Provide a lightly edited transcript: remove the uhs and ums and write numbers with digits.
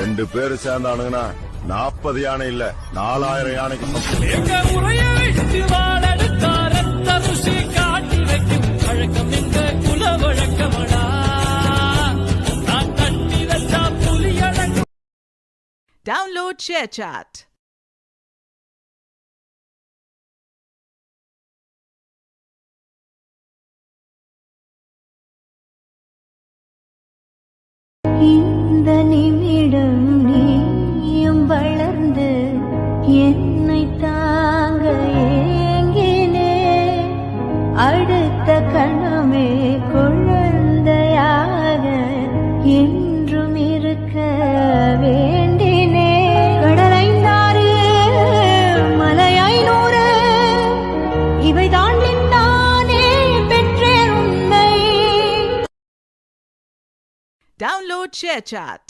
2 பேரு சேர்ந்தானுங்கன்னா 40 யானை இல்ல 4000 யானைக்கு எங்க முறைய விட்டு வாழெடுத்தா ரத்த ருசி காட்டி வைக்கும் வழக்கம் எங்க குல வழக்கமடா நான் கட்டி வச்சா புலியடங்கு. Download ShareChat. இந்த நிமிடம் நீயும் வளர்ந்து என்னை தாங்க ஏங்கினே அடுத்த கணமே குழந்தையாக என்றும் இருக்க வேண்டினே கடலைந்தாறு மலையாய்நூறு இவைதான் நானே பெற்றேன் உன்னை. Download ShareChat.